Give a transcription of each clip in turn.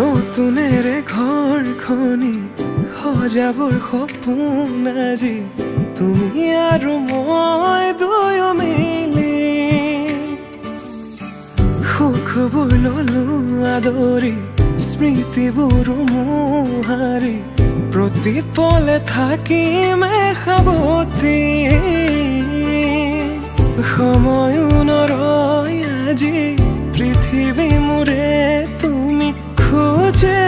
নতুনেৰে ঘৰখনি সজাবৰ সপোন আজি তুমি আৰু মই দুয়ো মিলি সুখবোৰ ললো আদৰি স্মৃতিবোৰ মোহাৰি প্ৰতি পলে থাকিমে সাৱতি সময়ো নৰয় আজি পৃথিৱী মোৰে তুমি খোজে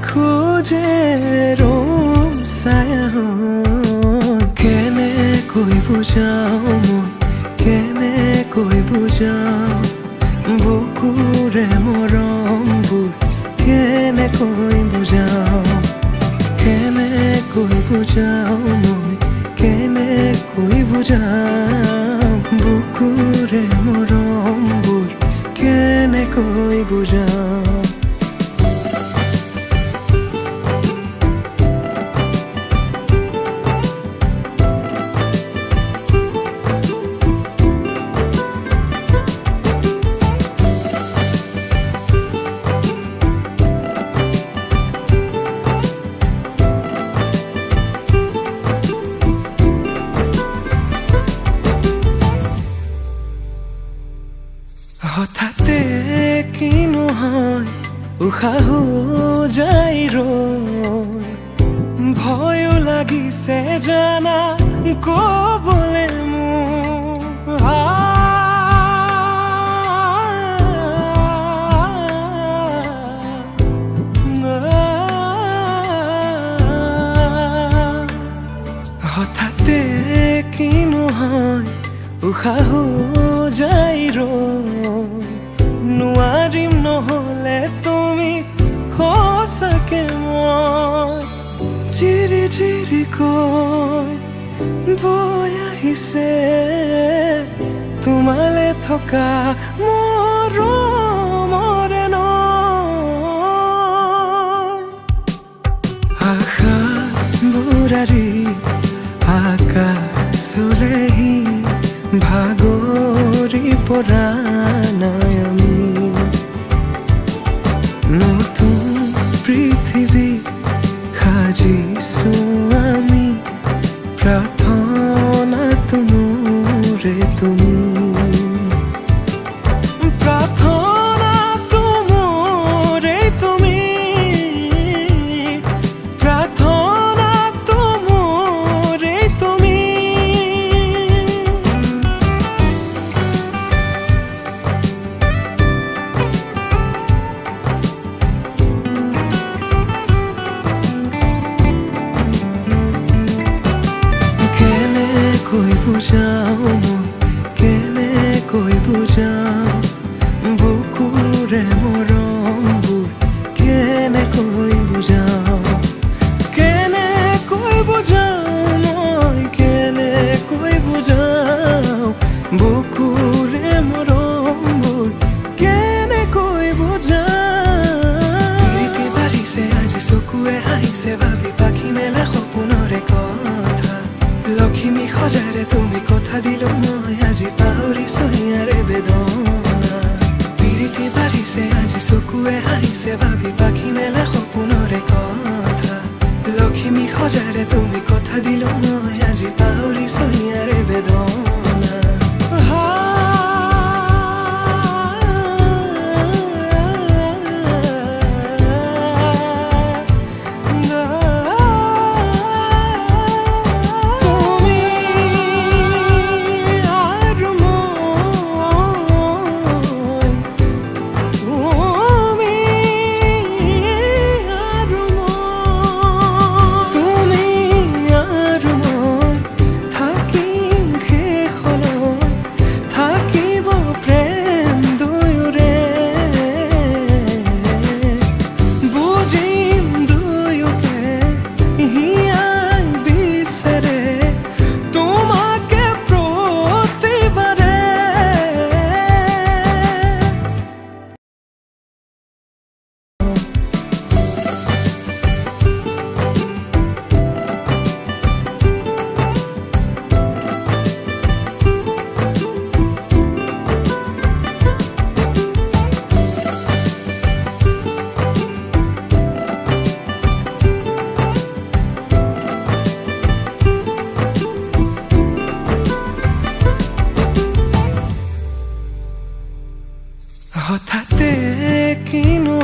খোজে ৰং ছায়া কেনেকৈ বুজাও মই কেনেকৈ বুজাও বুকুৰে মৰমবোৰ কেনেকৈ বুজাও কেনেকৈ বুজাও মই কেনেকৈ বুজাও বুকুৰে মৰমবোৰ কেনেকৈ বুজাও হঠাতে কিনো হয় উশাহো যাই ৰৈ ভয়ো লাগিছে জানা কবলে মোৰ হঠাতে কিনো হয় উশাহো যাই ৰৈ নোৱাৰিম নহলে তুমি সঁচাকে মই চিৰি চিৰিকৈ বৈ আহিছে তোমালে থকা মৰমৰে নৈ আশাবোৰ আজি আকাশলেহি ভাগৰি পৰা নাই আমি নতুন পৃথিৱী সাজিছো আমি প্ৰাৰ্থনা তোমৰে তুমি প্ৰাৰ্থনা তোমৰে তুমি প্ৰাৰ্থনা তোমৰে তুমি কেনেকৈ বুজাও মই কেনেকৈ বুজাও বুকুৰে মৰমবোৰ কেনেকৈ বুজাও কেনেকৈ বুজাও মই কেনেকৈ বুজাও বুকুৰে মৰমবোৰ কেনেকৈ বুজাও প্ৰীতি বাঢ়িছে আজি চকুৱে হাঁহিছে ভাবি পাখি মেলে সপোনৰে কথা লক্ষ্মী সজাৰে তুমি কথা দিলো মই আজি পাহৰিছো ইয়াৰে বেদনা প্ৰীতি বাঢ়িছে আজি চকুৱে হাঁহিছে ভাবি পাখি মেলে সপোনৰে কথা লক্ষ্মী সজাৰে তুমি কথা দিলো মই আজি পাহৰিছো ইয়াৰে বেদনা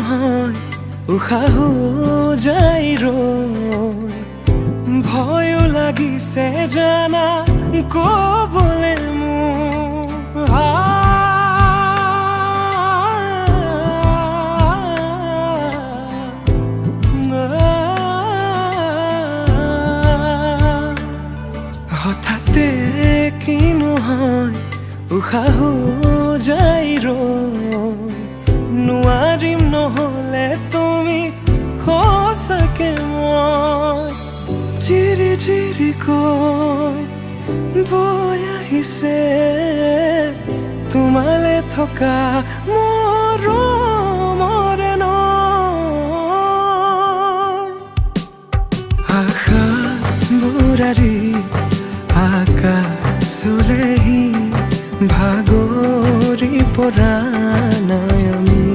নহয় উশাহো যাই ৰৈ ভয়ো লাগিছে জানা ক'বলে মোৰ হঠাতে কি নহয় উশাহো যাই ৰৈ নোৱাৰিম নহ'লে তুমি সঁচাকে মই চিৰি চিৰিকৈ বৈ আহিছে তোমালে থকা মৰমৰে নৈ আশা বুৰাৰি আকাশলেহি ভাগৰি পৰা নাই আমি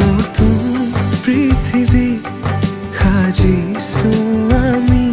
নতুন পৃথিৱী সাজিছো আমি